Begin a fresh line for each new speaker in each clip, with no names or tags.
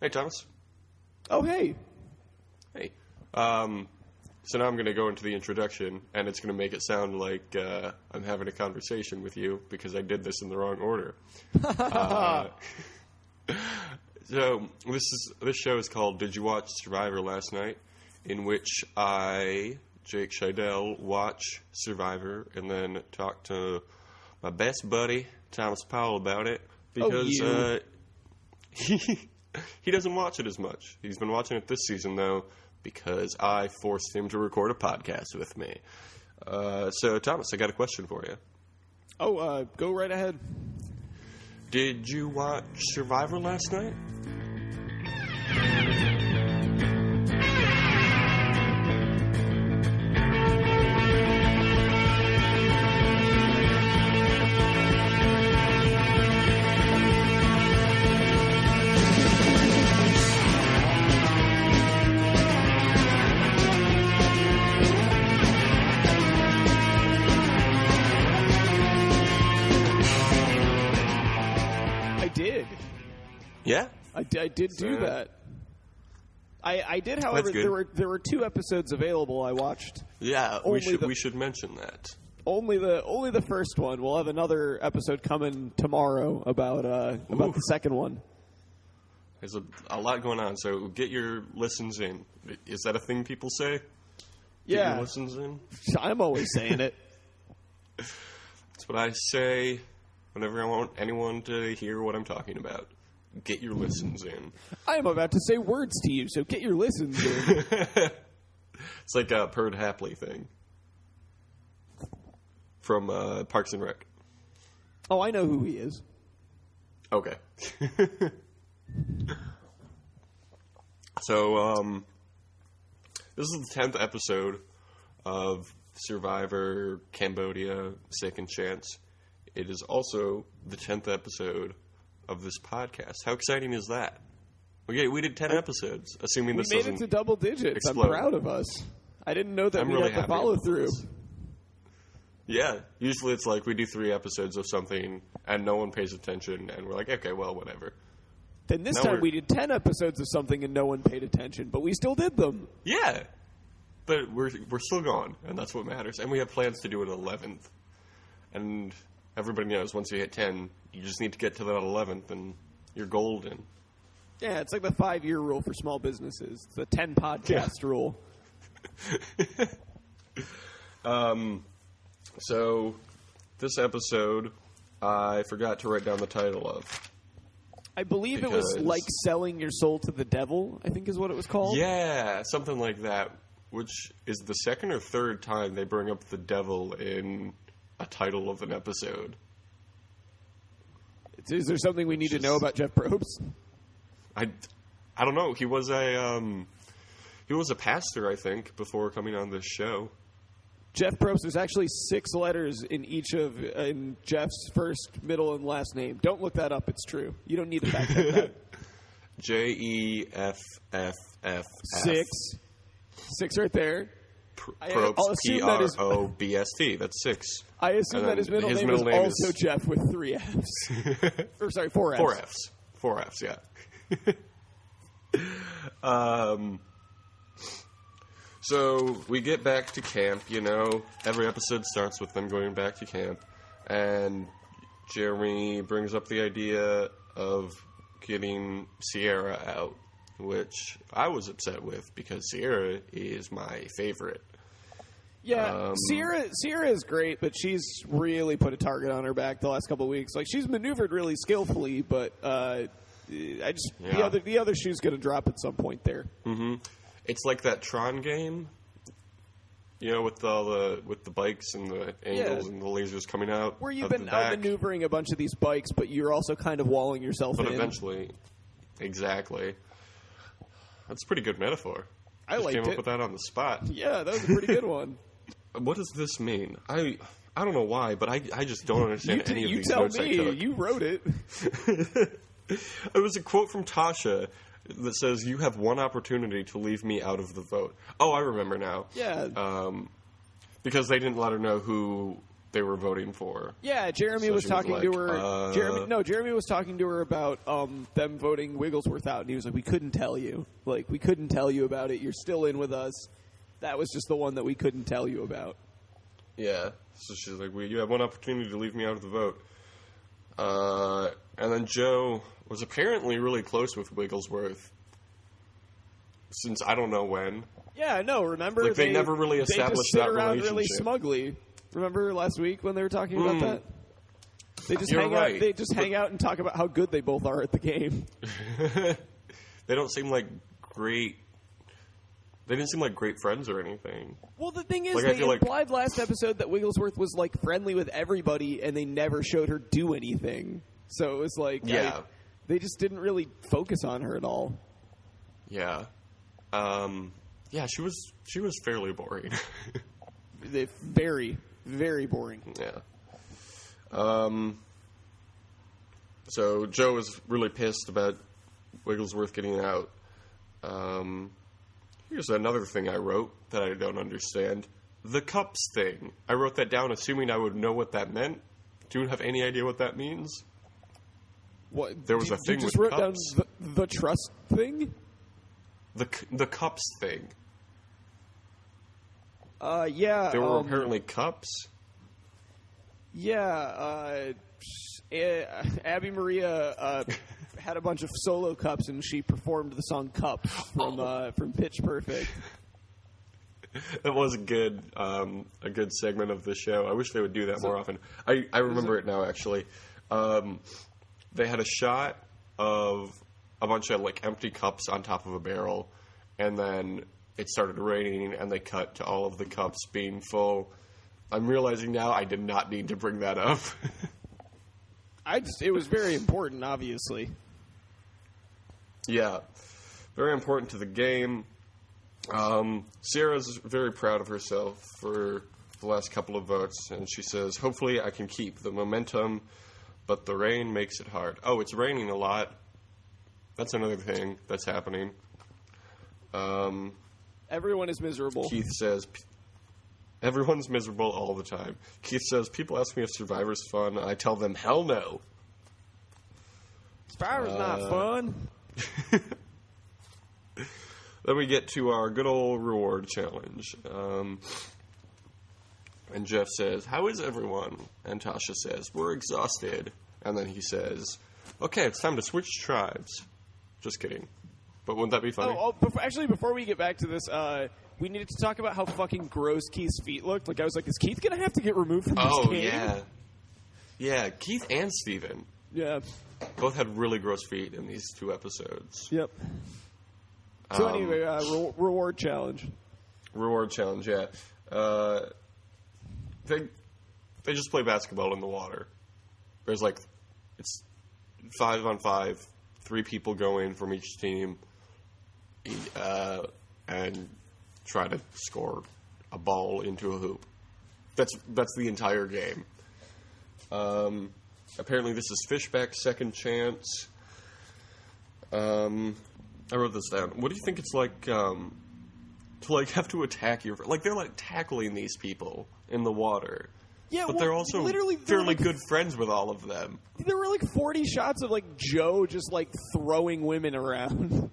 Hey, Thomas.
Oh, hey.
Hey. So now I'm going to go into the introduction, and it's going to make it sound like I'm having a conversation with you because I did this in the wrong order. So this show is called Did You Watch Survivor Last Night? In which I, Jake Scheidel, watch Survivor and then talk to my best buddy, Thomas Powell, about it because he doesn't watch it as much. He's been watching it this season, though, because I forced him to record a podcast with me. So, Thomas, I got a question for you.
Oh, go right ahead.
Did you watch Survivor last night? Yeah?
I did do that. I did, however, there were 2 episodes available I watched.
Yeah, we should mention that.
Only the first one. We'll have another episode coming tomorrow about the second one.
There's a lot going on, so get your listens in. Is that a thing people say? Get your listens in?
I'm always saying it.
That's what I say whenever I want anyone to hear what I'm talking about. Get your listens in.
I am about to say words to you, so get your listens in.
It's like a Perd Hapley thing from Parks and Rec.
Oh, I know who he is.
Okay. So, this is the 10th episode of Survivor Cambodia Second Chance. It is also the 10th episode of this podcast. How exciting is that? Okay, we did 10 episodes, assuming this doesn't
We made it to double digits.
explode.
I'm proud of us. I didn't know that
I'm
we
really
had to follow through.
Yeah, usually it's like we do 3 episodes of something and no one pays attention and we're like, okay, well, whatever.
Then this time we did 10 episodes of something and no one paid attention, but we still did them.
Yeah, but we're still going, and that's what matters. And we have plans to do an 11th. And everybody knows once you hit 10, you just need to get to that 11th, and you're golden.
Yeah, it's like the 5-year rule for small businesses. It's the 10 podcast rule.
So, this episode, I forgot to write down the title of.
I believe it was like selling your soul to the devil, I think is what it was called.
Yeah, something like that, which is the second or third time they bring up the devil in a title of an episode.
Is there something we need to know about Jeff Probst?
I don't know. He was a pastor, I think, before coming on this show.
Jeff Probst, there's actually 6 letters in Jeff's first, middle, and last name. Don't look that up. It's true. You don't need to fact check that.
Jeff.
6. 6 right there.
Probst, Probst. That's 6.
I assume that his middle name is also Jeff with 3 Fs. Or sorry, 4 Fs.
4 Fs, yeah. So we get back to camp, every episode starts with them going back to camp, and Jeremy brings up the idea of getting Sierra out, which I was upset with because Sierra is my favorite.
Yeah, Sierra is great, but she's really put a target on her back the last couple of weeks. Like, she's maneuvered really skillfully, but the other shoe's going to drop at some point there.
Mm-hmm. It's like that Tron game, with the bikes and the angles and the lasers coming out.
Where you've been outmaneuvering a bunch of these bikes, but you're also kind of walling yourself in.
But eventually, exactly. That's a pretty good metaphor.
I liked it.
Came up with that on the spot.
Yeah, that was a pretty good one.
What does this mean? I don't know why, but I just don't understand any of these notes I took.
You tell me. You wrote it.
It was a quote from Tasha that says, "You have one opportunity to leave me out of the vote." Oh, I remember now.
Yeah.
Because they didn't let her know who they were voting for.
Yeah, Jeremy
So
was
she was
talking
like,
to her. Jeremy was talking to her about them voting Wigglesworth out, and he was like, "We couldn't tell you. Like, we couldn't tell you about it. You're still in with us. That was just the one that we couldn't tell you about."
Yeah. So she's like, "You have one opportunity to leave me out of the vote." And then Joe was apparently really close with Wigglesworth since I don't know when.
Yeah, I know. Remember,
like they never really established
they just sit
that
around
relationship.
really smugly. Remember last week when they were talking about that? They just hang
right.
out. They just hang out and talk about how good they both are at the game.
They don't seem like great. They didn't seem like great friends or anything.
Well, the thing is,
Like,
they implied last episode that Wigglesworth was like friendly with everybody, and they never showed her do anything. So it was like,
yeah,
they just didn't really focus on her at all.
Yeah, yeah, she was fairly boring.
Very, very boring.
Yeah. So Joe was really pissed about Wigglesworth getting out. Here's another thing I wrote that I don't understand. The cups thing. I wrote that down assuming I would know what that meant. Do you have any idea what that means?
What?
There was a thing
you just
with
wrote
cups.
down the trust thing?
The cups thing.
Yeah.
There were apparently cups.
Yeah. Abby Maria had a bunch of solo cups, and she performed the song "Cups" from Pitch Perfect.
That was a good segment of the show. I wish they would do that more often. I remember it now, actually. They had a shot of a bunch of like empty cups on top of a barrel, and then it started raining, and they cut to all of the cups being full. I'm realizing now I did not need to bring that up.
It was very important, obviously.
Yeah, very important to the game. Sarah's very proud of herself for the last couple of votes, and she says, "Hopefully I can keep the momentum, but the rain makes it hard." Oh, it's raining a lot. That's another thing that's happening.
Everyone is miserable.
Keith says, everyone's miserable all the time. Keith says, "People ask me if Survivor's fun. I tell them, hell no."
Survivor's not fun.
Then we get to our good old reward challenge. And Jeff says, "How is everyone?" And Tasha says, "We're exhausted." And then he says, "Okay, it's time to switch tribes." Just kidding. But wouldn't that be funny?
Before we get back to this, we needed to talk about how fucking gross Keith's feet looked. Like, I was like, is Keith going to have to get removed from this game?
Yeah. Yeah, Keith and Steven.
Yeah.
Both had really gross feet in these 2 episodes.
Yep. So anyway, reward challenge.
Reward challenge, yeah. They just play basketball in the water. There's like, it's 5-on-5, 3 people go in from each team, and try to score a ball into a hoop. That's the entire game. Apparently this is Fishback's second chance. I wrote this down. What do you think it's like to like have to attack your... Like, they're like tackling these people in the water.
Yeah,
but they're also fairly good friends with all of them.
There were like 40 shots of like Joe just like throwing women around.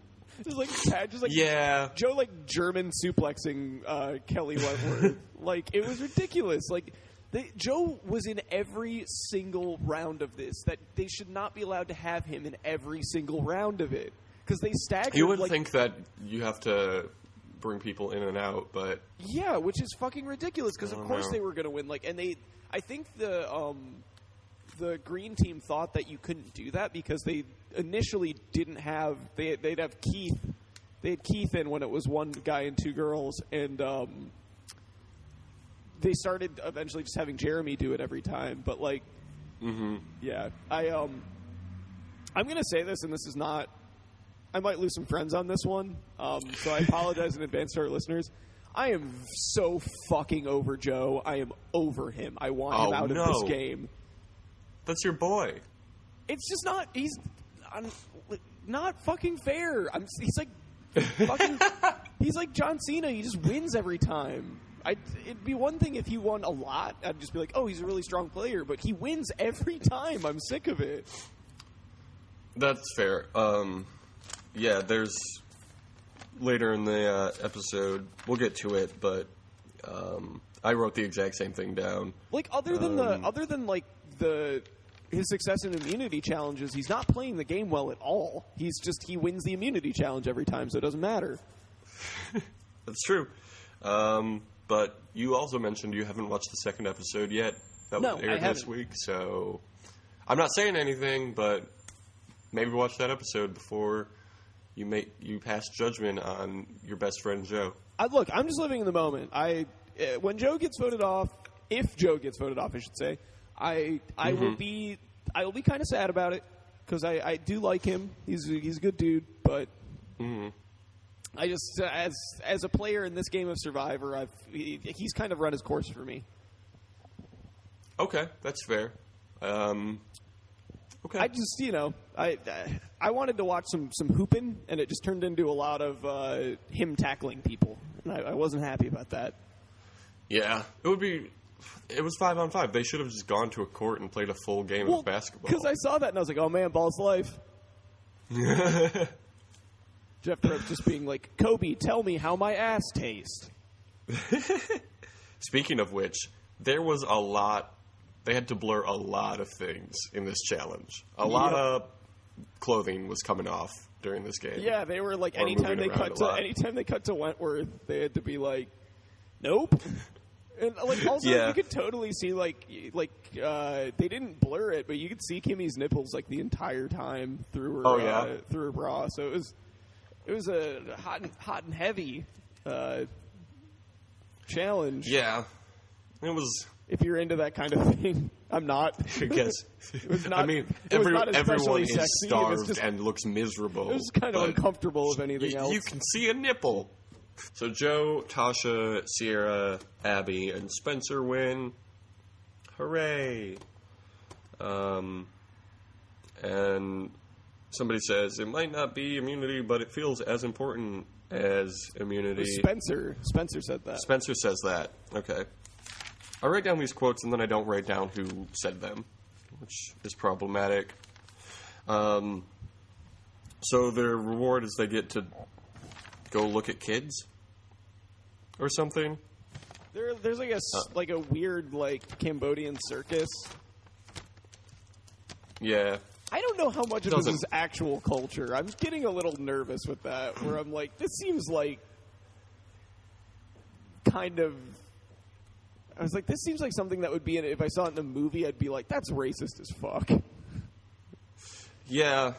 Yeah.
Joe like German suplexing Kelley Wentworth. Like, it was ridiculous. Like, Joe was in every single round of this. That they should not be allowed to have him in every single round of it. Because they staggered.
You would think that you have to bring people in and out, but...
Yeah, which is fucking ridiculous, because of course they were going to win. Like, and I think the green team thought that you couldn't do that because they initially didn't have... They'd have Keith. They had Keith in when it was 1 guy and 2 girls, and they started eventually just having Jeremy do it every time. But, like, yeah. I'm going to say this, and this is not... I might lose some friends on this one, so I apologize in advance to our listeners. I am so fucking over Joe. I am over him. I want him out of this game.
That's your boy.
It's just not... He's not fucking fair. He's like fucking... He's like John Cena. He just wins every time. It'd be one thing if he won a lot. I'd just be like, oh, he's a really strong player. But he wins every time. I'm sick of it.
That's fair. Yeah, there's... Later in the episode, we'll get to it, but I wrote the exact same thing down.
Like, other than his success in immunity challenges, he's not playing the game well at all. He wins the immunity challenge every time, so it doesn't matter.
That's true. But you also mentioned you haven't watched the second episode yet. That was aired this week, so I'm not saying anything, but maybe watch that episode before you pass judgment on your best friend Joe.
Look, I'm just living in the moment. When Joe gets voted off, if Joe gets voted off, I should say, I will be kind of sad about it because I do like him. He's a good dude, but I just as a player in this game of Survivor, he's kind of run his course for me.
Okay, that's fair. Okay.
I just, I wanted to watch some hooping, and it just turned into a lot of him tackling people, and I wasn't happy about that.
Yeah, it was 5-on-5. They should have just gone to a court and played a full game of basketball.
Because I saw that, and I was like, oh, man, ball's life. Jeff Probst just being like, Kobe, tell me how my ass tastes.
Speaking of which, there was a lot... They had to blur a lot of things in this challenge. A lot of clothing was coming off during this game.
Yeah, they were like, anytime they cut to Wentworth, they had to be like, nope. And like, also, you could totally see like they didn't blur it, but you could see Kimmy's nipples like the entire time through her through her bra. So it was a hot and heavy challenge.
Yeah, it was.
If you're into that kind of thing, I'm not.
I guess. Everyone is starved and looks miserable.
It was kind of uncomfortable, if anything else.
You can see a nipple. So Joe, Tasha, Sierra, Abby, and Spencer win. Hooray. And somebody says, it might not be immunity, but it feels as important as immunity.
Spencer said that.
Spencer says that. Okay. I write down these quotes and then I don't write down who said them, which is problematic. So their reward is they get to go look at kids or something.
There's like a weird like Cambodian circus.
Yeah.
I don't know how much of this is actual culture. I'm getting a little nervous with that, where I'm like, this seems like kind of... I was like, this seems like something that would be in it. If I saw it in a movie, I'd be like, that's racist as fuck.
Yeah.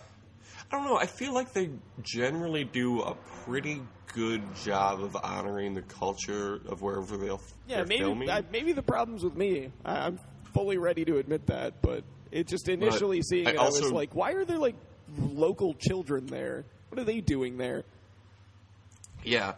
I don't know. I feel like they generally do a pretty good job of honoring the culture of wherever they're filming. Maybe the problem's with me. I'm fully ready to admit that, but it just initially seeing it, I was like, why are there like local children there? What are they doing there? Yeah.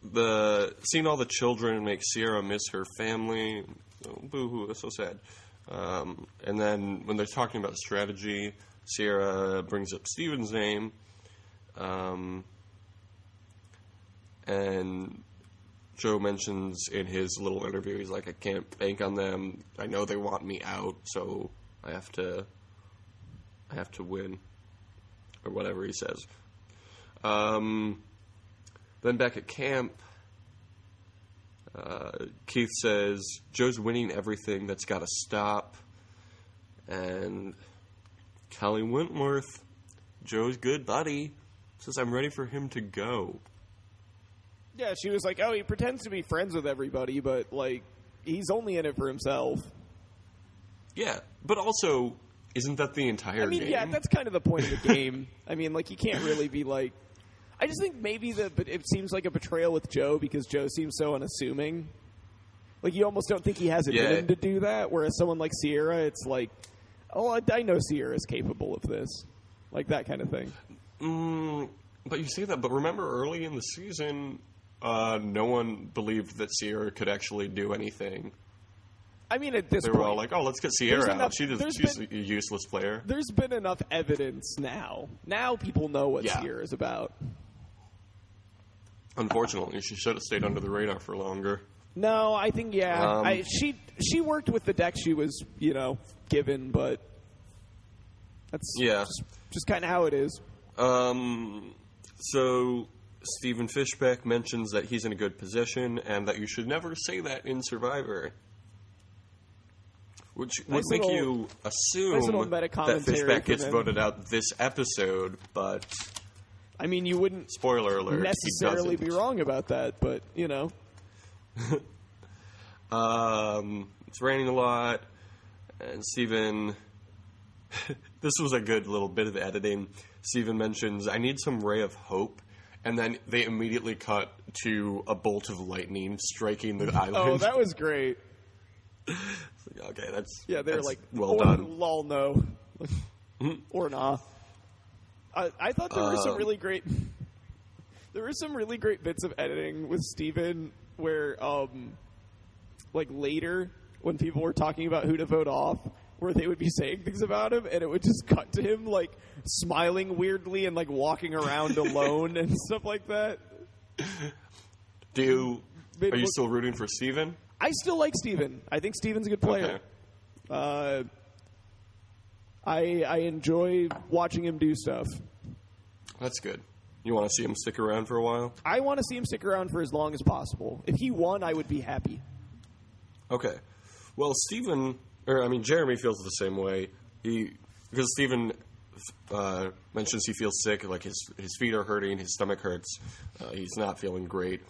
Seeing all the children makes Sierra miss her family. Oh, boo-hoo, that's so sad. And then when they're talking about strategy, Sierra brings up Steven's name. And Joe mentions in his little interview, he's like, I can't bank on them. I know they want me out, so I have to win. Or whatever he says. Then back at camp, Keith says, Joe's winning everything, that's got to stop. And Kelley Wentworth, Joe's good buddy, says, I'm ready for him to go.
Yeah, she was like, oh, he pretends to be friends with everybody, but, like, he's only in it for himself.
Yeah, but also, isn't that the entire game?
Yeah, that's kind of the point of the game. I mean, like, you can't really be like... I just think maybe it seems like a betrayal with Joe because Joe seems so unassuming. Like, you almost don't think he has it in him to do that, whereas someone like Sierra, it's like, oh, I know Sierra's capable of this. Like, that kind of thing.
But you say that, but remember early in the season, no one believed that Sierra could actually do anything.
I mean, at this
point... They were all like, oh, let's get Sierra out. She's a useless player.
There's been enough evidence now. Now people know what Sierra's about.
Unfortunately, she should have stayed under the radar for longer.
No, I think, she worked with the deck she was, given, but that's just kind of how it is.
So Stephen Fishbeck mentions that he's in a good position and that you should never say that in Survivor. Which would make you assume that Fishbeck gets voted out this episode, but...
I mean, you wouldn't
spoiler alert,
necessarily be wrong about that, but,
It's raining a lot, and Steven... this was a good little bit of editing. Steven mentions, I need some ray of hope, and then they immediately cut to a bolt of lightning striking the island.
Oh, that was great.
Okay, that's...
Yeah, they're
that's
like,
well done.
Lol, no. Or nah. I thought there were some really great... There were some really great bits of editing with Steven where, later, when people were talking about who to vote off, where they would be saying things about him, and it would just cut to him, smiling weirdly and, walking around alone and stuff like that.
Are you still rooting for Steven?
I still like Steven. I think Steven's a good player. Okay. I enjoy watching him do stuff.
That's good. You want to see him stick around for a while?
I want to see him stick around for as long as possible. If he won, I would be happy.
Okay. Well, Jeremy feels the same way. Because Steven mentions he feels sick, his feet are hurting, his stomach hurts, he's not feeling great.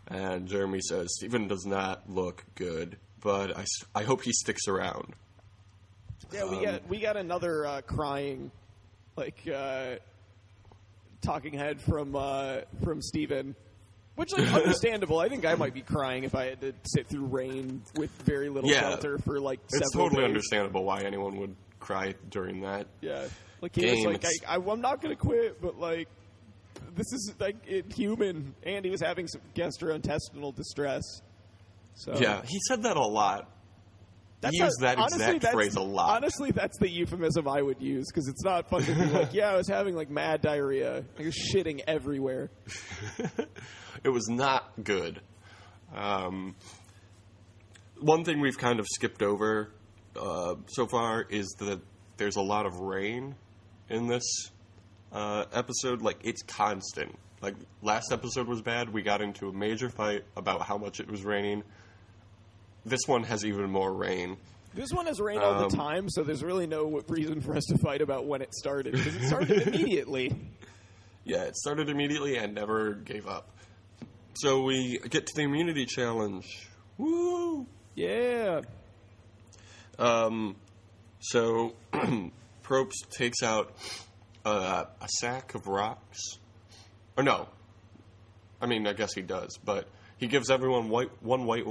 And Jeremy says, Steven does not look good, but I hope he sticks around.
Yeah, we got another crying, talking head from Steven, which understandable. I think I might be crying if I had to sit through rain with very little shelter for several
it's totally
days.
Understandable why anyone would cry during that.
Yeah, he was I'm not going to quit, but this is inhuman, and he was having some gastrointestinal distress. So
yeah, he said that a lot. He used that exact phrase a lot.
Honestly, that's the euphemism I would use, because it's not fun to be I was having mad diarrhea. I was shitting everywhere.
It was not good. One thing we've kind of skipped over so far is that there's a lot of rain in this episode. It's constant. Last episode was bad. We got into a major fight about how much it was raining. This one has even more rain.
This one has rain all the time, so there's really no reason for us to fight about when it started, because it started immediately.
Yeah, it started immediately and never gave up. So we get to the immunity challenge. Woo!
Yeah.
So Probst takes out a sack of rocks. Or no. I guess he does, but he gives everyone one white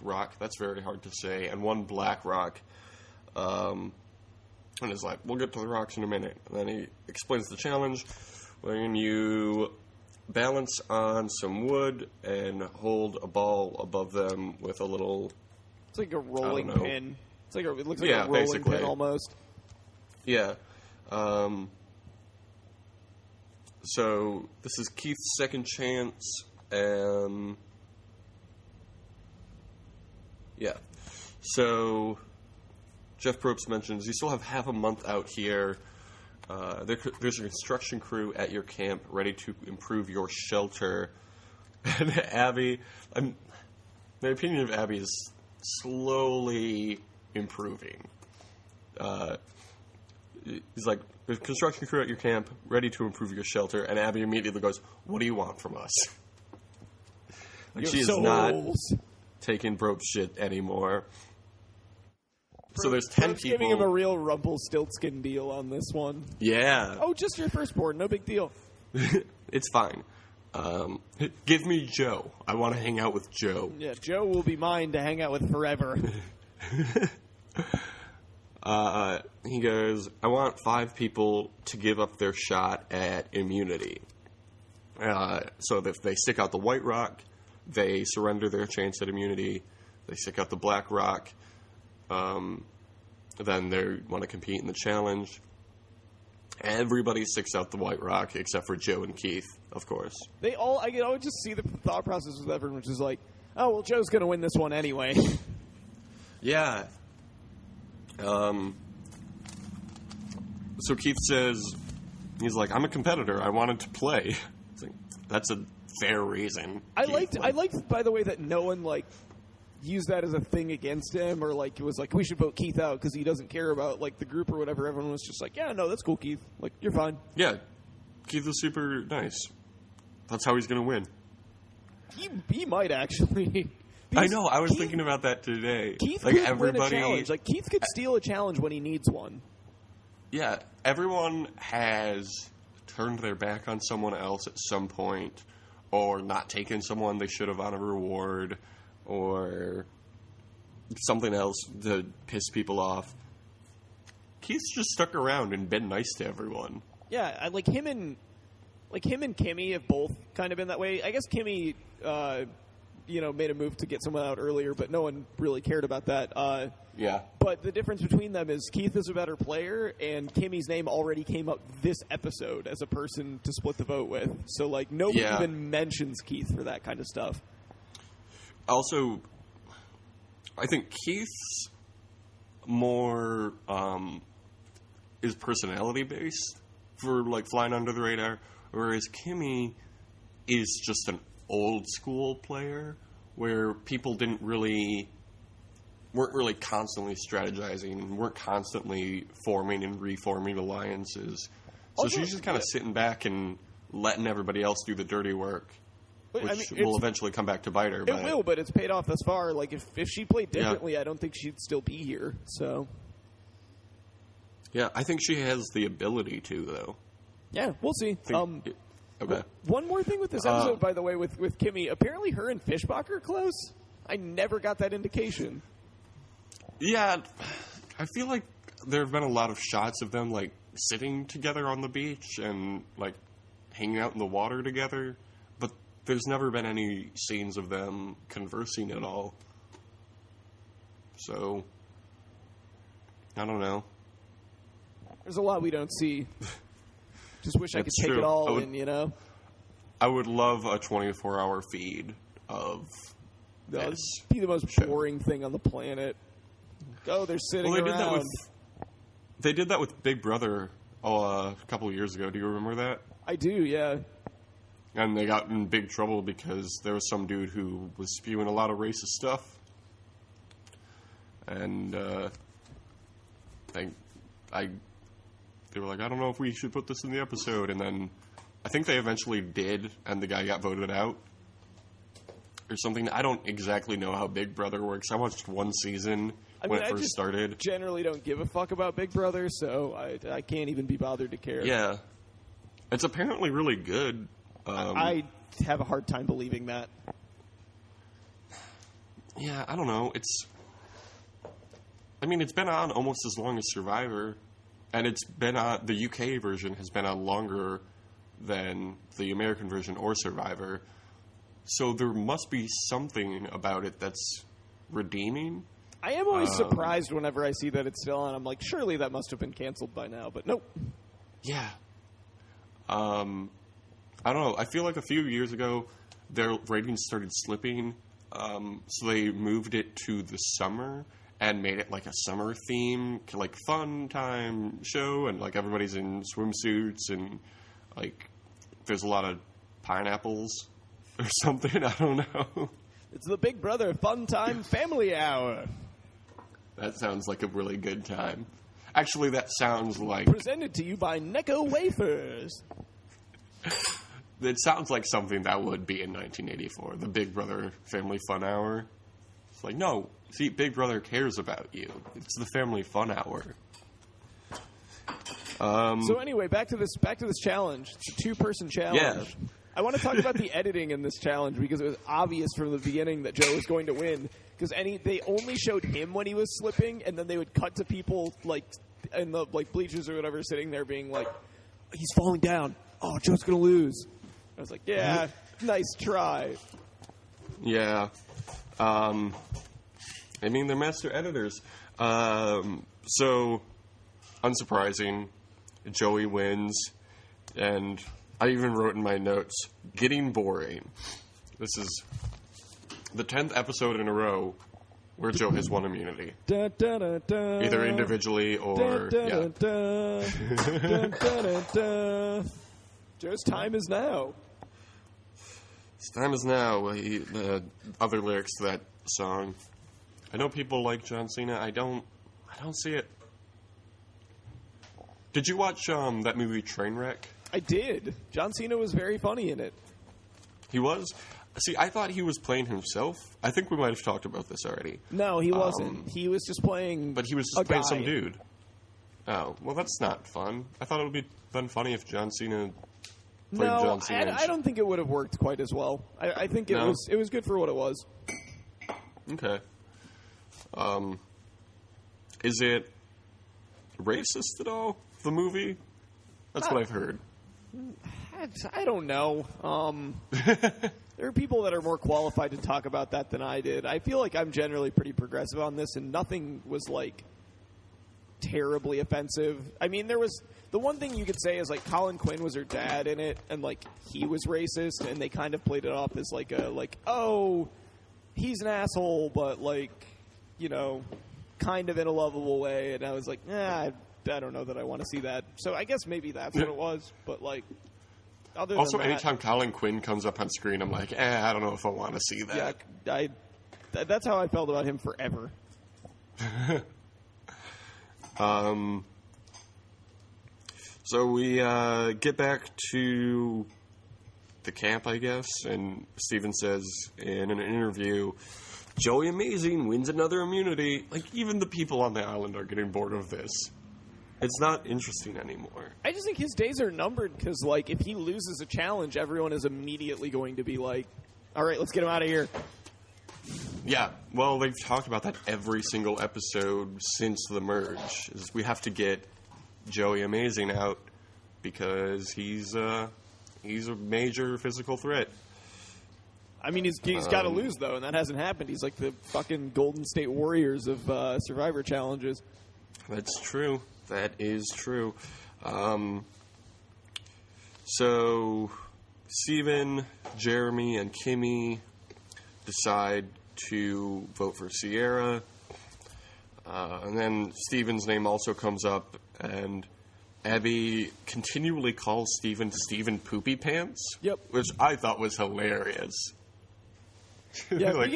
rock, that's very hard to say, and one black rock. And is we'll get to the rocks in a minute. And then he explains the challenge. When you balance on some wood and hold a ball above them with a little...
It's like a rolling pin. It looks like a rolling
basically.
pin almost.
Yeah. So this is Keith's second chance, and... Yeah. So, Jeff Probst mentions, you still have half a month out here. There's a construction crew at your camp ready to improve your shelter. And Abby, my opinion of Abby is slowly improving. He's like, there's a construction crew at your camp ready to improve your shelter. And Abby immediately goes, what do you want from us? She is not taking Probst shit anymore. So there's 10 people.
Giving him a real Rumpelstiltskin deal on this one.
Yeah.
Oh, just your firstborn. No big deal.
It's fine. Give me Joe. I want to hang out with Joe.
Yeah, Joe will be mine to hang out with forever.
He goes, I want 5 people to give up their shot at immunity. So if they stick out the white rock, they surrender their chance at immunity. They stick out the black rock. Then they want to compete in the challenge. Everybody sticks out the White Rock except for Joe and Keith, of course.
I can always just see the thought process with everyone, which is like, oh, well, Joe's going to win this one anyway.
Yeah. So Keith says, he's like, I'm a competitor. I wanted to play. It's like, that's a fair reason.
I liked, by the way, that no one, like, used that as a thing against him, or like it was like we should vote Keith out because he doesn't care about like the group or whatever. Everyone was just like, yeah, no, that's cool, Keith. Like, you're fine.
Yeah, Keith is super nice. That's how he's gonna win.
He might actually.
I know. I was thinking about that today.
Keith
like
could
everybody,
win a challenge. Like Keith could steal a challenge when he needs one.
Yeah, everyone has turned their back on someone else at some point, or not taken someone they should have on a reward, or something else to piss people off. Keith's just stuck around and been nice to everyone.
Yeah, like him and Kimmy have both kind of been that way. I guess Kimmy, made a move to get someone out earlier, but no one really cared about that.
Yeah.
But the difference between them is Keith is a better player, and Kimmy's name already came up this episode as a person to split the vote with. So, like, nobody even mentions Keith for that kind of stuff.
Also, I think Keith's more is personality based for like flying under the radar, whereas Kimmy is just an old school player where people weren't really constantly strategizing, weren't constantly forming and reforming alliances. So she's just kind of sitting back and letting everybody else do the dirty work. Which will eventually come back to bite her.
It will, but it's paid off thus far. Like, if she played differently, I don't think she'd still be here. So,
yeah, I think she has the ability to, though.
Yeah, we'll see.
Okay.
One more thing with this episode, by the way, with Kimmy. Apparently, her and Fishbach are close. I never got that indication.
Yeah, I feel like there have been a lot of shots of them, like, sitting together on the beach and, like, hanging out in the water together. But there's never been any scenes of them conversing at all. So, I don't know.
There's a lot we don't see. Just wish I could take it all in, you know?
I would love a 24-hour feed of
this. That'd be the most boring thing on the planet. Oh, they're sitting around.
They did that with Big Brother a couple of years ago. Do you remember that?
I do, yeah.
And they got in big trouble because there was some dude who was spewing a lot of racist stuff. And they were like, I don't know if we should put this in the episode. And then I think they eventually did, and the guy got voted out. Or something. I don't exactly know how Big Brother works. I watched one season when it first started. I
generally don't give a fuck about Big Brother, so I can't even be bothered to care.
Yeah. It's apparently really good.
I have a hard time believing that.
Yeah, I don't know. It's been on almost as long as Survivor, and it's been on, the UK version has been on longer than the American version or Survivor. So there must be something about it that's redeeming.
I am always surprised whenever I see that it's still on. I'm like, surely that must have been canceled by now, but nope.
Yeah. I don't know. I feel like a few years ago, their ratings started slipping, so they moved it to the summer and made it like a summer theme, like fun time show, and like everybody's in swimsuits and like there's a lot of pineapples or something. I don't know.
It's the Big Brother Fun Time Family Hour.
That sounds like a really good time. Actually, that sounds like...
Presented to you by Necco Wafers.
It sounds like something that would be in 1984. The Big Brother Family Fun Hour. It's like, no, see, Big Brother cares about you. It's the Family Fun Hour.
So anyway, back to this challenge. It's a two-person challenge.
Yeah.
I want to talk about the editing in this challenge because it was obvious from the beginning that Joe was going to win. Because they only showed him when he was slipping, and then they would cut to people like in the like bleachers or whatever sitting there being like, "He's falling down. Oh, Joe's going to lose." I was like, "Yeah, nice try."
Yeah. They're master editors. So, unsurprising, Joey wins, and I even wrote in my notes, getting boring. This is the 10th episode in a row where Joe has won immunity.
Da, da, da, da.
Either individually or...
Da, da, da, da, da, da, da. Joe's time is now.
His time is now. The other lyrics to that song. I know people like John Cena. I don't see it. Did you watch that movie Trainwreck?
I did. John Cena was very funny in it.
He was? See, I thought he was playing himself. I think we might have talked about this already.
No, he wasn't. He was just playing.
But he was just playing some dude. Oh, well, that's not fun. I thought it would been funny if John Cena played John Cena.
I don't think it would have worked quite as well. I think it was good for what it was.
Okay. Is it racist at all, the movie? That's what I've heard.
I don't know. There are people that are more qualified to talk about that than I did. I feel like I'm generally pretty progressive on this, and nothing was, like, terribly offensive. I mean, there was... The one thing you could say is, like, Colin Quinn was her dad in it, and, like, he was racist, and they kind of played it off as, like, oh, he's an asshole, but, like, you know, kind of in a lovable way. And I was like, I don't know that I want to see that. So I guess maybe that's what it was, but, like...
Also, anytime Colin Quinn comes up on screen, I'm like, I don't know if I want to see that.
Yeah, that's how I felt about him forever.
So we get back to the camp, I guess, and Steven says in an interview, Joey Amazing wins another immunity. Like, even the people on the island are getting bored of this. It's not interesting anymore.
I just think his days are numbered because, like, if he loses a challenge, everyone is immediately going to be like, all right, let's get him out of here.
Yeah, well, they've talked about that every single episode since the merge. Is we have to get Joey Amazing out because he's a major physical threat.
I mean, he's got to lose, though, and that hasn't happened. He's like the fucking Golden State Warriors of Survivor challenges.
That's true. That is true. So, Steven, Jeremy, and Kimmy decide to vote for Sierra. And then Steven's name also comes up, and Abby continually calls Steven Poopy Pants.
Yep.
Which I thought was hilarious.
Yeah,
like,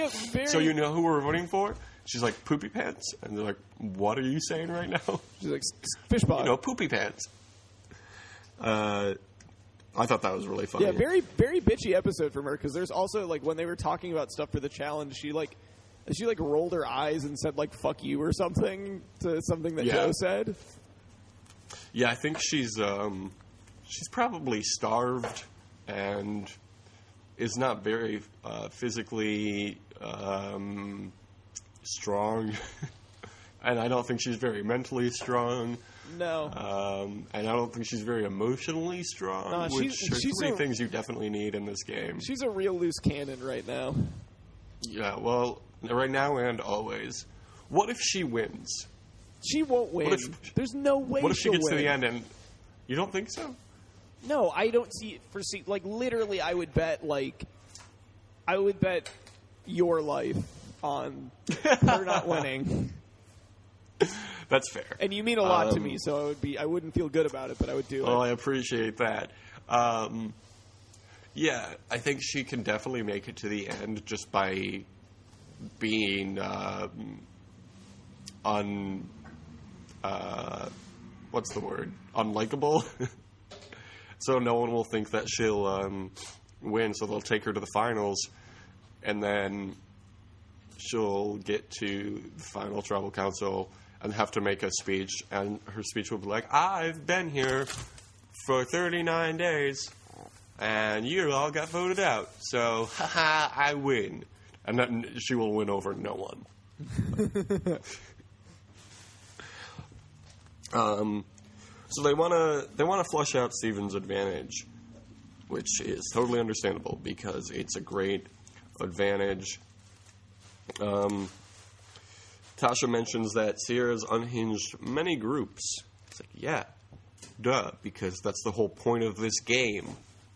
so you know who we're voting for? She's like, Poopy Pants? And they're like, what are you saying right now?
She's like, fish bog.
You know, Poopy Pants. I thought that was really funny.
Yeah, very, very bitchy episode from her, because there's also, like, when they were talking about stuff for the challenge, she rolled her eyes and said, like, fuck you or something to something that Joe said.
Yeah, I think she's probably starved and is not very physically strong. And I don't think she's very mentally strong.
No.
And I don't think she's very emotionally strong, which are three things you definitely need in this game.
She's a real loose cannon right now.
Yeah, well, right now and always. What if she wins?
She won't win. There's no way she'll win.
What if she gets to the end and... You don't think so?
No, I don't foresee... Like, literally, I would bet your life on her not winning.
That's fair.
And you mean a lot to me, so I wouldn't feel good about it, but I would do it.
Well, I appreciate that. Yeah, I think she can definitely make it to the end just by being what's the word? Unlikable. So no one will think that she'll win, so they'll take her to the finals, and then she'll get to the final tribal council and have to make a speech, and her speech will be like, I've been here for 39 days, and you all got voted out, so, haha, I win. And then she will win over no one. So they want to flush out Steven's advantage, which is totally understandable because it's a great advantage. Tasha mentions that Sierra's unhinged many groups. It's like, yeah, duh, because that's the whole point of this game.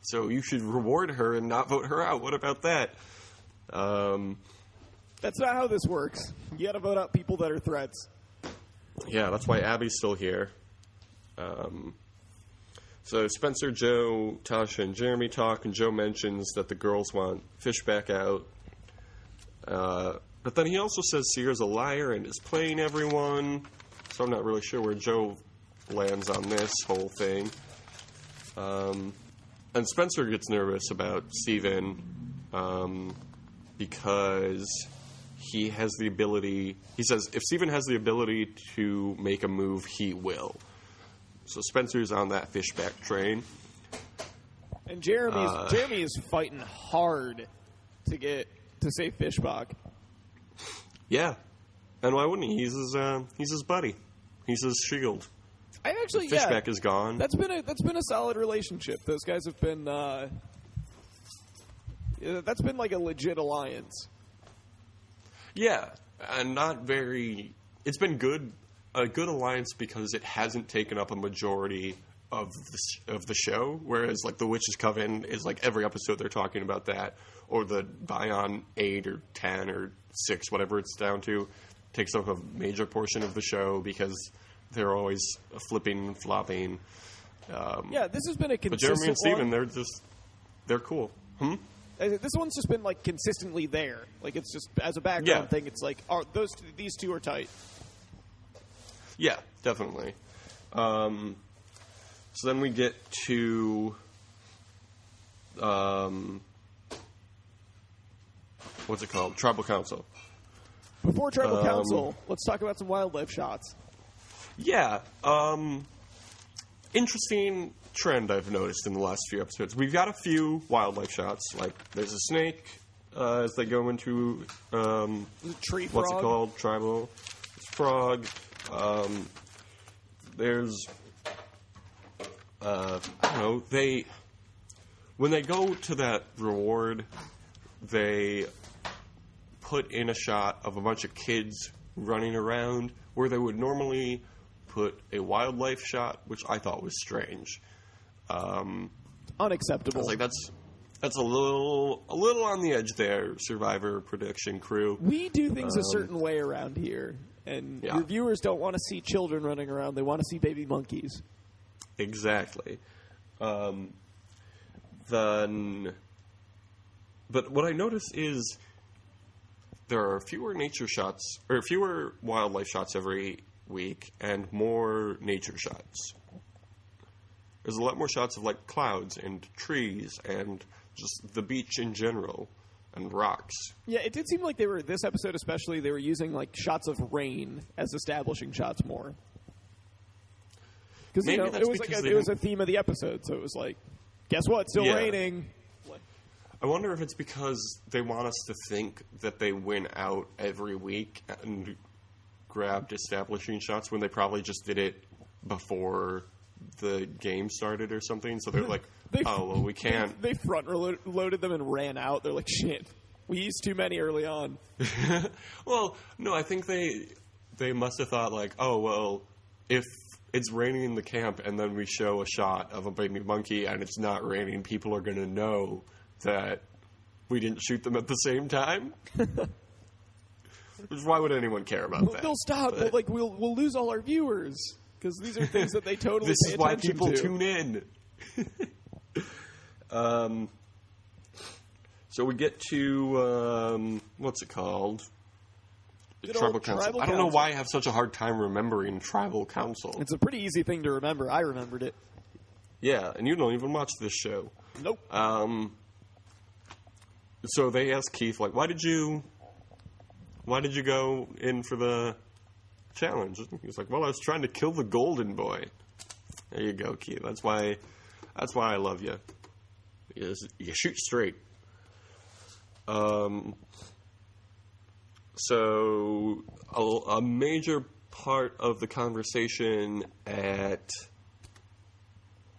So you should reward her and not vote her out. What about that?
That's not how this works. You gotta vote out people that are threats.
Yeah, that's why Abby's still here. So Spencer, Joe, Tasha, and Jeremy talk, and Joe mentions that the girls want Fish back out. But then he also says Sierra's a liar and is playing everyone. So I'm not really sure where Joe lands on this whole thing. And Spencer gets nervous about Steven because he has the ability... He says, if Steven has the ability to make a move, he will. So Spencer's on that fishback train.
And Jeremy is fighting hard to save Fishbach.
Yeah. And why wouldn't he? He's his buddy. He's his shield. Fishback is gone.
That's been a solid relationship. Those guys have been that's been like a legit alliance.
Yeah, and not very... It's been a good alliance because it hasn't taken up a majority of the show, whereas like the Witch's Coven is like every episode they're talking about that, or the Bion 8 or 10 or 6, whatever it's down to, takes up a major portion of the show because they're always flipping and flopping.
This has been a consistent
But Jeremy and Steven,
one.
they're cool.
This one's just been like consistently there. Like it's just as a background thing. It's like these two are tight.
Yeah, definitely. So then we get to what's it called? Tribal Council.
Before Tribal Council, let's talk about some wildlife shots.
Yeah. Interesting trend I've noticed in the last few episodes. We've got a few wildlife shots. Like, there's a snake as they go into...
tree frog?
What's it called? Tribal. Frog. There's... I don't know. When they go to that reward, they put in a shot of a bunch of kids running around where they would normally put a wildlife shot, which I thought was strange.
Unacceptable.
I was like, that's a little on the edge there, Survivor production crew.
We do things a certain way around here, and your viewers don't want to see children running around. They want to see baby monkeys.
Exactly. But what I notice is there are fewer nature shots, or fewer wildlife shots every week, and more nature shots. There's a lot more shots of, like, clouds and trees and just the beach in general and rocks.
Yeah, it did seem like this episode especially, they were using, like, shots of rain as establishing shots more. Because, it was a theme of the episode, so it was like, guess what? Still raining.
I wonder if it's because they want us to think that they win out every week and grabbed establishing shots when they probably just did it before the game started or something. So they're like, we can't.
They front-loaded them and ran out. They're like, shit, we used too many early on.
Well, no, I think they must have thought like, if it's raining in the camp and then we show a shot of a baby monkey and it's not raining, people are going to know that we didn't shoot them at the same time. Why would anyone care about that?
They'll stop. But, we'll lose all our viewers because these are things that they totally
this
pay
is why
attention
people
to.
tune in. So we get to what's it called? Tribal Council. I don't know why I have such a hard time remembering Tribal Council.
It's a pretty easy thing to remember. I remembered it.
Yeah, and you don't even watch this show.
Nope.
So they ask Keith, like, why did you go in for the challenge? He's like, well, I was trying to kill the golden boy. There you go, Keith. That's why I love you. You shoot straight. So a major part of the conversation at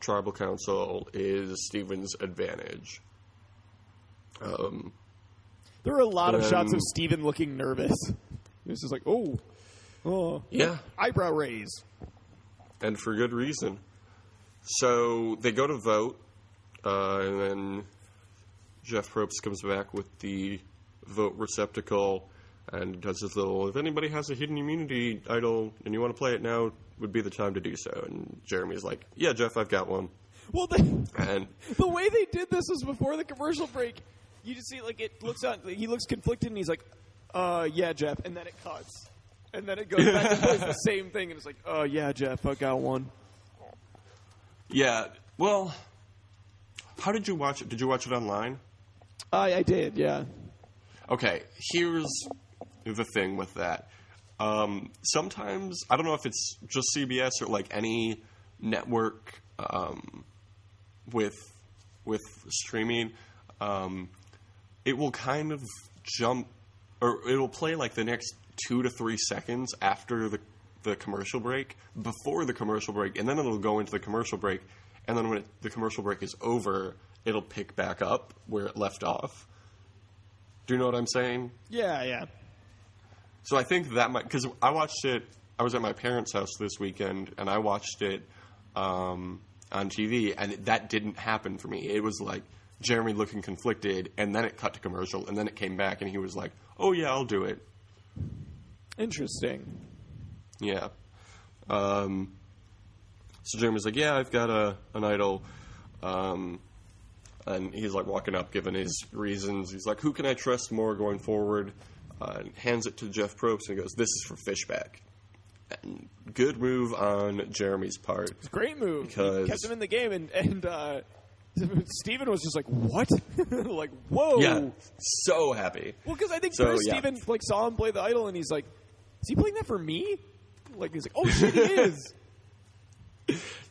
Tribal Council is Steven's advantage.
There are a lot of shots of Steven looking nervous. This is like,
yeah,
eyebrow raise.
And for good reason. So they go to vote, and then Jeff Probst comes back with the vote receptacle and does his little, if anybody has a hidden immunity idol and you want to play it now, would be the time to do so. And Jeremy's like, yeah, Jeff, I've got one.
Well,
and
the way they did this was before the commercial break. You just see, like, he looks conflicted, and he's like, yeah, Jeff, and then it cuts. And then it goes back and plays the same thing, and it's like, yeah, Jeff, I got one.
Yeah, well, how did you watch it? Did you watch it online?
I did, yeah.
Okay, here's the thing with that. Sometimes, I don't know if it's just CBS or like any network with streaming, it will kind of jump, or it'll play like the next 2 to 3 seconds after the commercial break, before the commercial break, and then it'll go into the commercial break, and then when the commercial break is over, it'll pick back up where it left off. Do you know what I'm saying?
Yeah.
So I think that might, because I watched it, I was at my parents' house this weekend, and I watched it on TV, and that didn't happen for me. It was like Jeremy looking conflicted, and then it cut to commercial, and then it came back, and he was like, oh yeah, I'll do it.
Interesting.
Yeah. So Jeremy's like, yeah, I've got an idol. And he's like walking up, giving his reasons. He's like, who can I trust more going forward? And hands it to Jeff Probst, and he goes, this is for Fishback. And good move on Jeremy's part.
It's a great move.
Because
he kept him in the game, and Steven was just like, what? Like, whoa.
Yeah, so happy.
Well, because I think first Steven saw him play the idol, and he's like, is he playing that for me? Like, he's like, oh, shit, he is.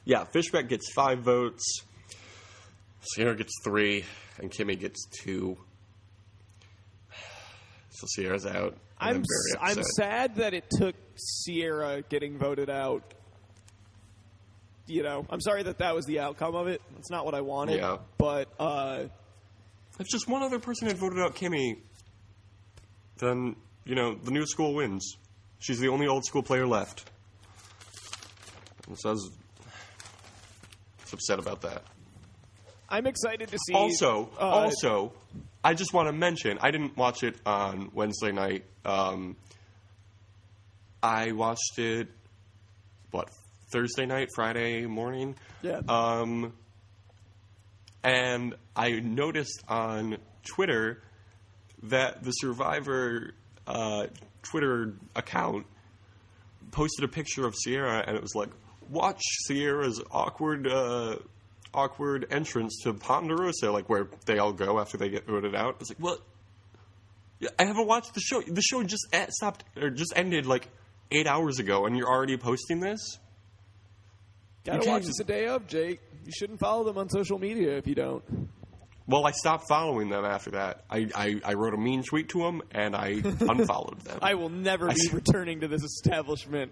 Yeah, Fishback gets 5 votes. Sierra gets 3, and Kimmy gets 2. So Sierra's out.
I'm sad that it took Sierra getting voted out. You know, I'm sorry that was the outcome of it. It's not what I wanted.
Yeah.
But
if just one other person had voted out Kimmy, then, you know, the new school wins. She's the only old school player left. And so I was upset about that.
I'm excited to see...
Also, I just want to mention, I didn't watch it on Wednesday night. I watched it, Thursday night, Friday morning?
Yeah.
And I noticed on Twitter that the Survivor Twitter account posted a picture of Sierra, and it was like, watch Sierra's awkward entrance to Ponderosa, like where they all go after they get voted out. It's like, what? I haven't watched the show. The show just ended like 8 hours ago, and you're already posting this?
Gotta watch it the day of, Jake. You shouldn't follow them on social media if you don't.
Well, I stopped following them after that. I wrote a mean tweet to them, and I unfollowed them.
I will never be returning to this establishment.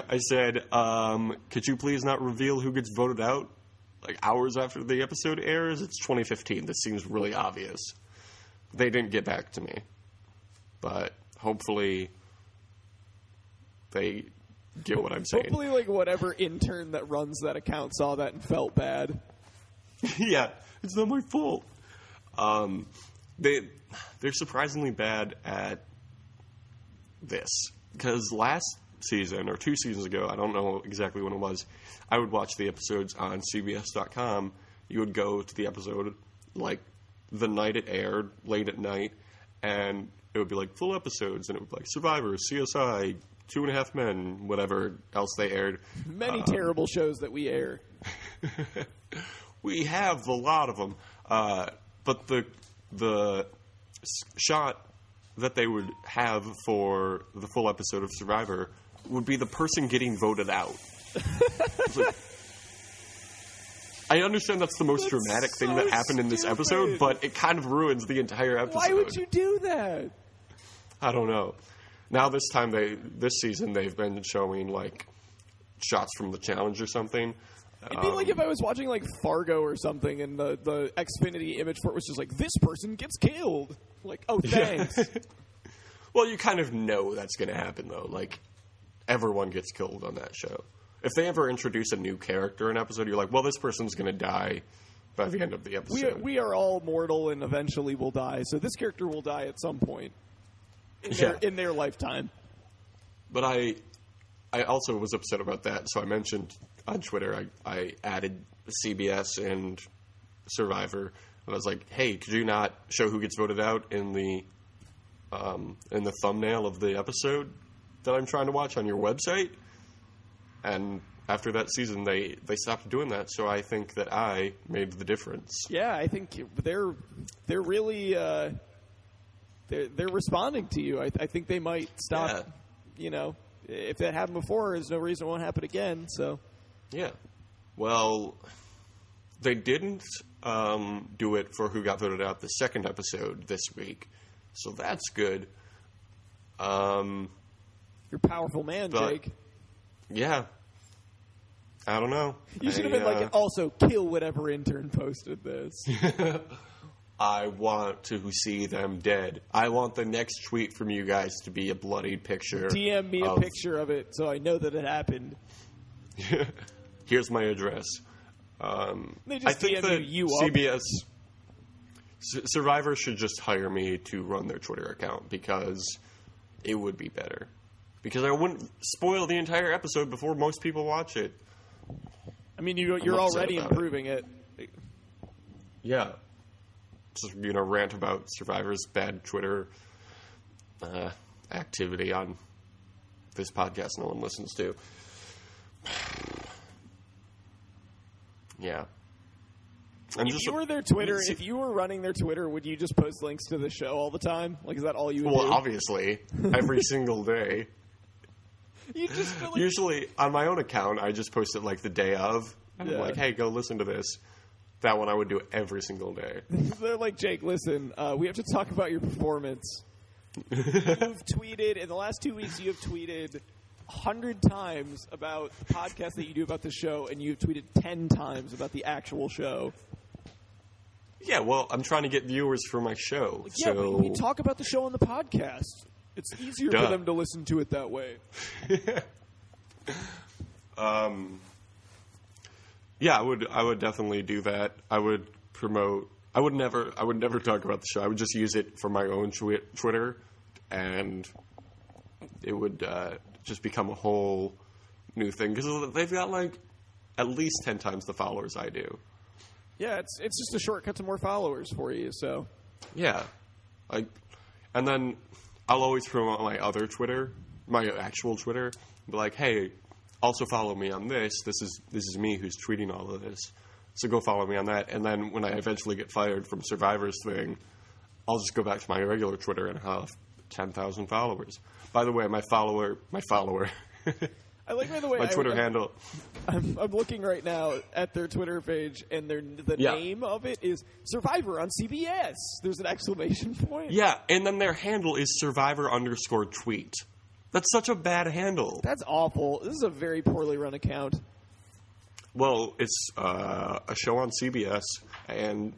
I said, could you please not reveal who gets voted out? Like, hours after the episode airs? It's 2015. This seems really obvious. They didn't get back to me. But hopefully they get what I'm saying.
Hopefully, like, whatever intern that runs that account saw that and felt bad.
Yeah, it's not my fault. They're surprisingly bad at this. Because last season, or 2 seasons ago, I don't know exactly when it was, I would watch the episodes on CBS.com. You would go to the episode, like, the night it aired, late at night, and it would be, like, full episodes, and it would be, like, Survivor, CSI, 2.5 Men, whatever else they aired.
Many terrible shows that we air.
We have a lot of them. But the shot that they would have for the full episode of Survivor would be the person getting voted out. Like, I understand that's the most dramatic thing that happened in this episode, but it kind of ruins the entire episode.
Why would you do that?
I don't know. Now this season they've been showing like shots from the challenge or something.
It'd be like if I was watching like Fargo or something and the Xfinity image for it was just like, this person gets killed. Like, oh, thanks.
Yeah. Well, you kind of know that's going to happen though. Like, everyone gets killed on that show. if they ever introduce a new character in an episode, you're like, well, this person's going to die by the end of the episode.
We are all mortal and eventually will die, so this character will die at some point in their lifetime.
But I also was upset about that, so I mentioned on Twitter, I added CBS and Survivor, and I was like, hey, could you not show who gets voted out in the thumbnail of the episode that I'm trying to watch on your website? And after that season, they stopped doing that, so I think that I made the difference.
Yeah, I think they're really they're responding to you. I think they might stop.
Yeah.
You know, if that happened before, there's no reason it won't happen again. So
yeah, well, they didn't do it for who got voted out the second episode this week, so that's good.
You're a powerful man, Jake.
Yeah. I don't know.
You should have been like, also kill whatever intern posted this.
I want to see them dead. I want the next tweet from you guys to be a bloodied picture.
DM me a picture of it so I know that it happened.
Here's my address.
They just
I think that
you
CBS Survivor should just hire me to run their Twitter account because it would be better. Because I wouldn't spoil the entire episode before most people watch it.
I mean, you're already improving it.
Yeah. Just, rant about Survivor's bad Twitter activity on this podcast no one listens to. Yeah.
If you were their Twitter, if you were running their Twitter, would you just post links to the show all the time? Like, is that all you would do?
Well, obviously. Every single day.
You just
Usually, on my own account, I just post it, like, the day of. And I'm like, hey, go listen to this. That one I would do every single day.
They're like, Jake, listen, we have to talk about your performance. You've tweeted, in the last 2 weeks, you have tweeted 100 times about the podcast that you do about the show, and you've tweeted 10 times about the actual show.
Yeah, well, I'm trying to get viewers for my show.
Yeah, so we talk about the show on the podcast. It's easier for them to listen to it that way.
Yeah, I would definitely do that. I would promote. I would never talk about the show. I would just use it for my own Twitter, and it would just become a whole new thing because they've got like at least 10 times the followers I do.
Yeah, it's just a shortcut to more followers for you. So
yeah, and then I'll always promote my other Twitter, my actual Twitter, be like, hey, also follow me on this. This is me who's tweeting all of this. So go follow me on that. And then when I eventually get fired from Survivor's thing, I'll just go back to my regular Twitter and have 10,000 followers. By the way, my follower.
I like, by the way,
my Twitter handle.
I'm looking right now at their Twitter page, and the name of it is Survivor on CBS. There's an exclamation point.
Yeah, and then their handle is Survivor_tweet. That's such a bad handle.
That's awful. This is a very poorly run account.
Well, it's a show on CBS, and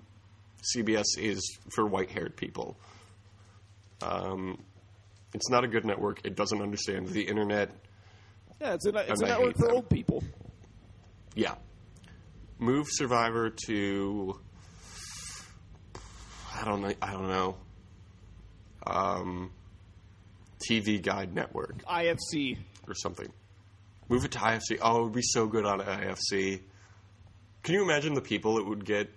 CBS is for white-haired people. It's not a good network. It doesn't understand the internet.
Yeah, it's a network for old people.
Yeah. Move Survivor to I don't know. TV Guide Network.
IFC.
Or something. Move it to IFC. Oh, it would be so good on IFC. Can you imagine the people it would get?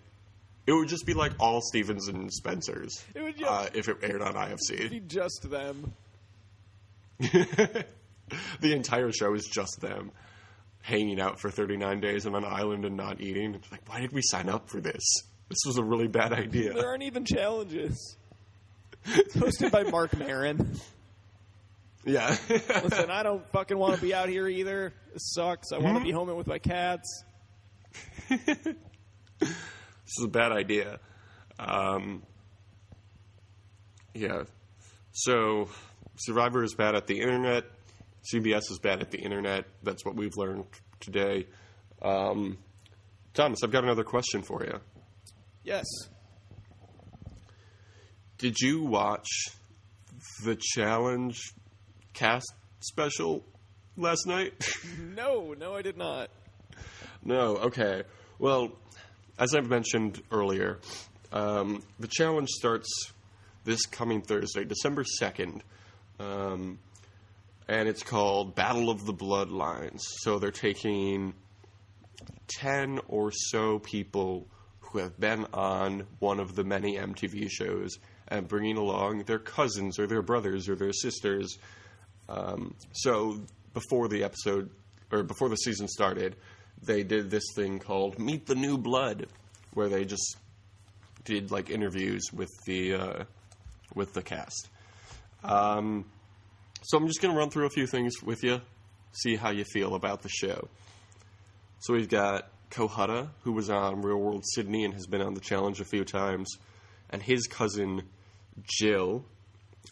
It would just be like all Stevens and Spencers. It would if it aired on IFC.
It'd be just them.
The entire show is just them hanging out for 39 days on an island and not eating. It's like, why did we sign up for this? This was a really bad idea.
There aren't even challenges. It's hosted by Mark Maron.
Yeah.
Listen, I don't fucking want to be out here either. This sucks. I want to be home with my cats.
This is a bad idea. Yeah. So, Survivor is bad at the internet. CBS is bad at the internet. That's what we've learned today. Thomas, I've got another question for you.
Yes.
Did you watch the Challenge cast special last night?
No, I did not.
No, okay. Well, as I've mentioned earlier, the challenge starts this coming Thursday, December 2nd, and it's called Battle of the Bloodlines. So they're taking 10 or so people who have been on one of the many MTV shows and bringing along their cousins or their brothers or their sisters. So before the episode, or before the season started, they did this thing called Meet the New Blood, where they just did like interviews with the cast. So I'm just going to run through a few things with you, see how you feel about the show. So we've got Kohutta, who was on Real World Sydney and has been on the challenge a few times, and his cousin Jill.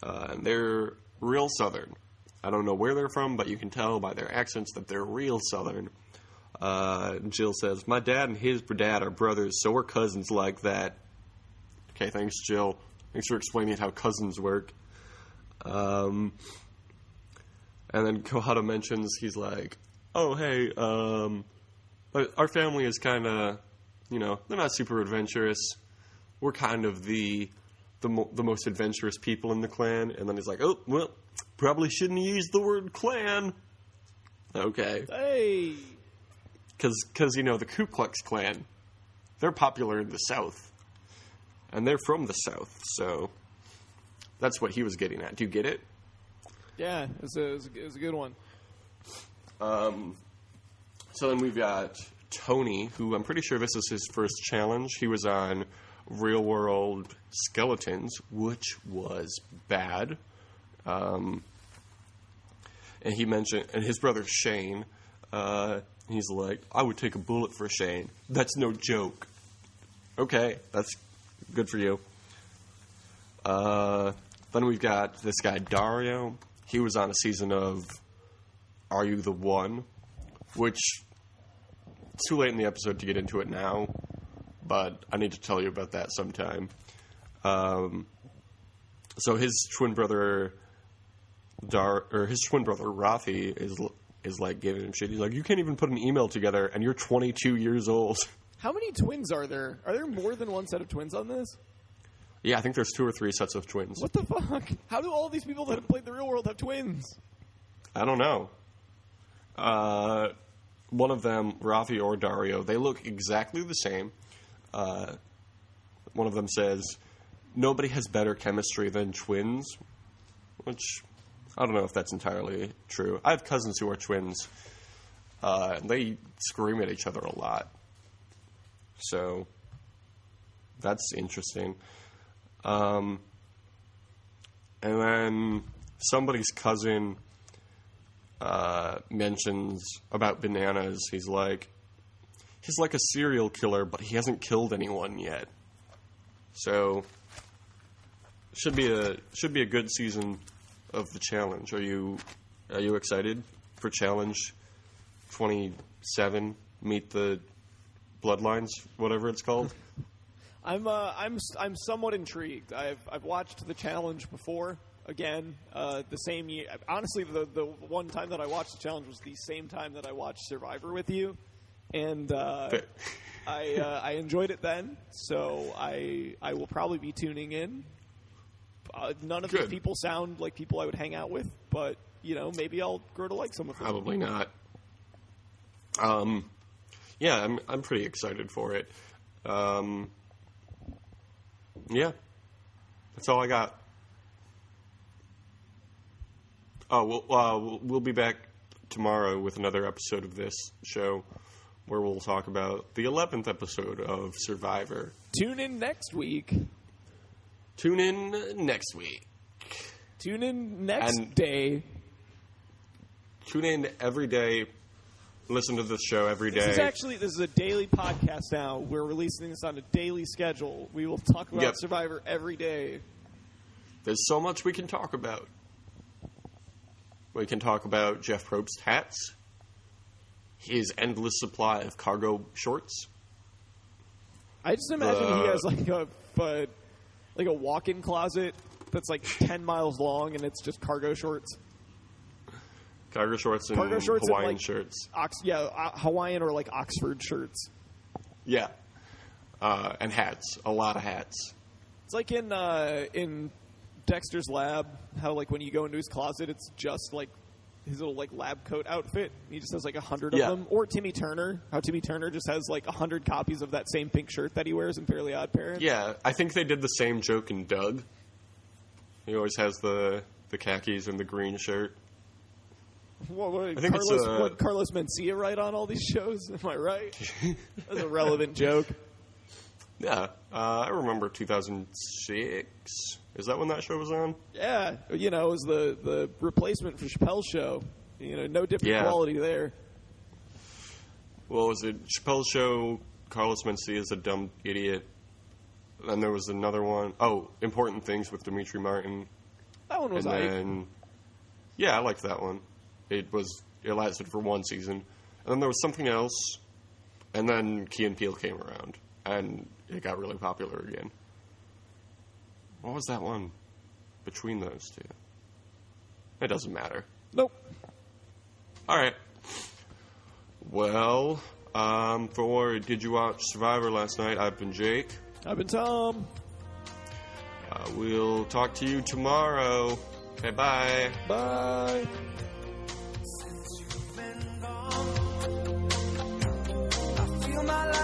And they're real Southern. I don't know where they're from, but you can tell by their accents that they're real Southern. Jill says, "My dad and his dad are brothers, so we're cousins like that." Okay, thanks, Jill. Thanks for explaining how cousins work. And then Kohutta mentions, he's like, "Oh, hey, our family is kind of, they're not super adventurous. We're kind of the most adventurous people in the clan." And then he's like, "Oh, well, probably shouldn't use the word clan." Okay.
Hey.
Because the Ku Klux Klan, they're popular in the South. And they're from the South, so that's what he was getting at. Do you get it?
Yeah, it was a good one.
So then we've got Tony, who I'm pretty sure this is his first challenge. He was on Real World Skeletons, which was bad. And he mentioned, and his brother Shane, he's like, "I would take a bullet for Shane. That's no joke." Okay, that's good for you. Then we've got this guy Dario. He was on a season of Are You the One? Which, it's too late in the episode to get into it now, but I need to tell you about that sometime. So his twin brother Rafi is like giving him shit. He's like, "You can't even put an email together, and you're 22 years old."
How many twins are there? Are there more than one set of twins on this?
Yeah, I think there's 2 or 3 sets of twins.
What the fuck? How do all these people that have played the real world have twins?
I don't know. One of them, Rafi or Dario, they look exactly the same. One of them says, "Nobody has better chemistry than twins," which I don't know if that's entirely true. I have cousins who are twins. And they scream at each other a lot. So that's interesting. And then somebody's cousin mentions about bananas. He's like a serial killer, but he hasn't killed anyone yet. So should be a good season of the challenge. Are you excited for challenge 27? Meet the Bloodlines, whatever it's called.
I'm somewhat intrigued. I've watched the challenge before. Again, the same year. Honestly, the one time that I watched the challenge was the same time that I watched Survivor with you, and I enjoyed it then. So I will probably be tuning in. None of these people sound like people I would hang out with, but maybe I'll grow to like some of them.
Probably not. Yeah, I'm pretty excited for it. Yeah, that's all I got. Oh, we'll be back tomorrow with another episode of this show where we'll talk about the 11th episode of Survivor.
Tune in next week.
Tune in next week.
Tune in next day.
Tune in every day. Listen to this show every day.
This is a daily podcast now. We're releasing this on a daily schedule. We will talk about Survivor every day.
There's so much we can talk about. We can talk about Jeff Probst's hats, his endless supply of cargo shorts.
I just imagine he has like a walk-in closet that's like 10 miles long and it's just cargo shorts.
Cargo shorts and Hawaiian shirts.
Hawaiian or like Oxford shirts.
Yeah. And hats. A lot of hats.
It's like in Dexter's lab, how like when you go into his closet, it's just like his little like lab coat outfit. He just has like 100 of them. Or Timmy Turner, how Timmy Turner just has like 100 copies of that same pink shirt that he wears in Fairly Odd Parents.
Yeah, I think they did the same joke in Doug. He always has the khakis and the green shirt.
Carlos Mencia write on all these shows? Am I right? That's a relevant joke.
Yeah, I remember 2006. Is that when that show was on?
Yeah, it was the replacement for Chappelle's show. No different quality there.
Well, was it Chappelle's show? Carlos Mencia is a dumb idiot. Then there was another one. Oh, Important Things with Demetri Martin.
That one was
Yeah, I liked that one. It lasted for one season. And then there was something else. And then Key and Peele came around. And it got really popular again. What was that one between those two? It doesn't matter.
Nope.
All right. Well, for Did You Watch Survivor last night, I've been Jake.
I've been Tom.
We'll talk to you tomorrow. Okay, bye.
Bye.
Since you've been gone, I feel my life